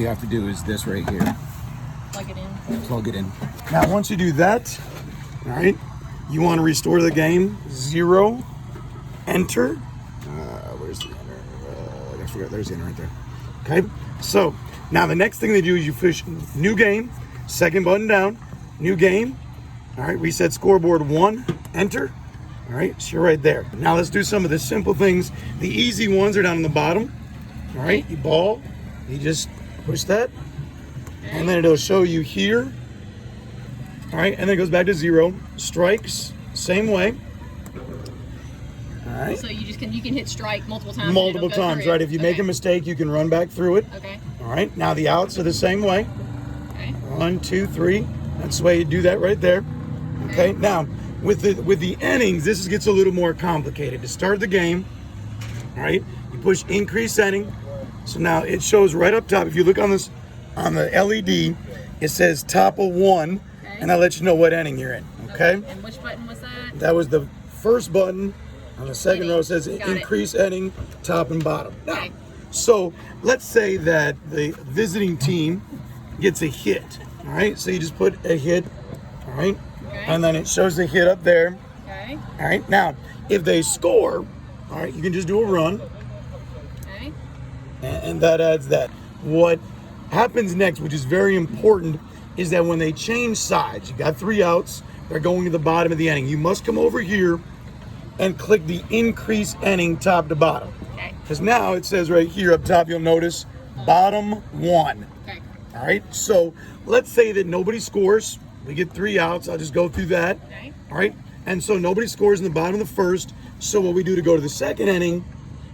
you have to do is this right here. Plug it in. Plug it in. Now, once you do that, all right, you want to restore the game. 0, enter. Where's the enter? I forgot. There's the enter right there. Okay. So now the next thing they do is you push new game, second button down, new game. All right, reset scoreboard 1, enter. All right, so you're right there. Now let's do some of the simple things. The easy ones are down on the bottom. All right, you ball, you just push that, and then it'll show you here. All right, and then it goes back to 0. Strikes, same way. All right. So you can hit strike multiple times. Multiple times, right? If you make a mistake, you can run back through it. Okay. All right. Now the outs are the same way. Okay. 1, 2, 3. That's the way you do that right there. Okay. Now with the innings, this gets a little more complicated. To start the game, all right, you push increase inning. So now it shows right up top. If you look on this on the LED, it says top of 1, and that lets you know what inning you're in. Okay. And which button was that? That was the first button. On the second row, it says increase inning, top and bottom. Now, so let's say that the visiting team gets a hit, all right? So you just put a hit, all right? And then it shows the hit up there. Okay. All right. Now, if they score, all right, you can just do a run. Okay. And that adds that. What happens next, which is very important, is that when they change sides, you got 3 outs, they're going to the bottom of the inning. You must come over here and click the increase inning top to bottom. Okay. Because now it says right here up top, you'll notice bottom 1. Okay. All right. So let's say that nobody scores. We get 3 outs. I'll just go through that. Okay. All right. And so nobody scores in the bottom of the first. So what we do to go to the second inning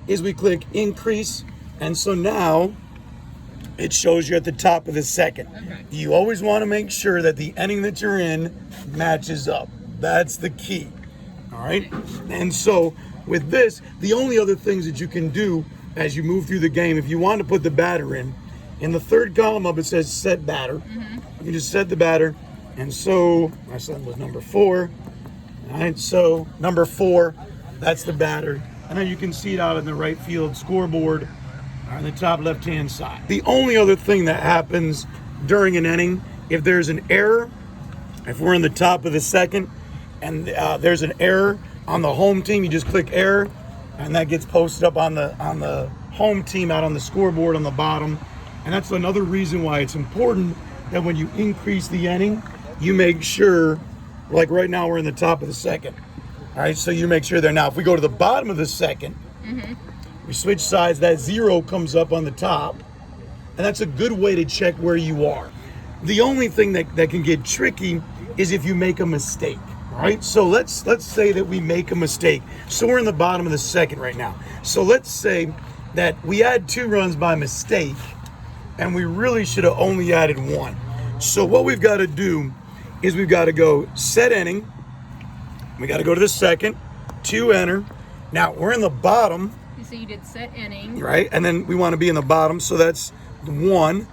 is we click increase. And so now it shows you at the top of the second. Okay. You always want to make sure that the inning that you're in matches up. That's the key. All right. And so with this, the only other things that you can do as you move through the game, if you want to put the batter in the third column up, it says set batter. You can just set the batter. And so my son was number 4. All right. So number 4, that's the batter. And then you can see it out in the right field scoreboard on the top left-hand side. The only other thing that happens during an inning, if there's an error, if we're in the top of the second, and there's an error on the home team, you just click error, and that gets posted up on the home team out on the scoreboard on the bottom. And that's another reason why it's important that when you increase the inning, you make sure, like right now we're in the top of the second. All right, so you make sure there. Now, if we go to the bottom of the second, we switch sides, that 0 comes up on the top, and that's a good way to check where you are. The only thing that can get tricky is if you make a mistake. All right, so let's say that we make a mistake. So we're in the bottom of the second right now. So let's say that we add 2 runs by mistake, and we really should have only added 1. So what we've got to do is we've got to go set inning. We got to go to the second, 2 enter. Now we're in the bottom. So you did set inning. Right, and then we want to be in the bottom, so that's 1,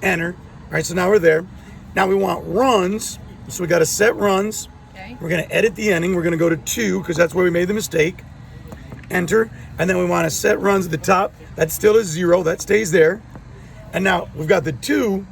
enter. All right, so now we're there. Now we want runs, so we got to set runs. We're going to edit the inning. We're going to go to 2 because that's where we made the mistake. Enter. And then we want to set runs at the top. That's still a 0. That stays there. And now we've got the 2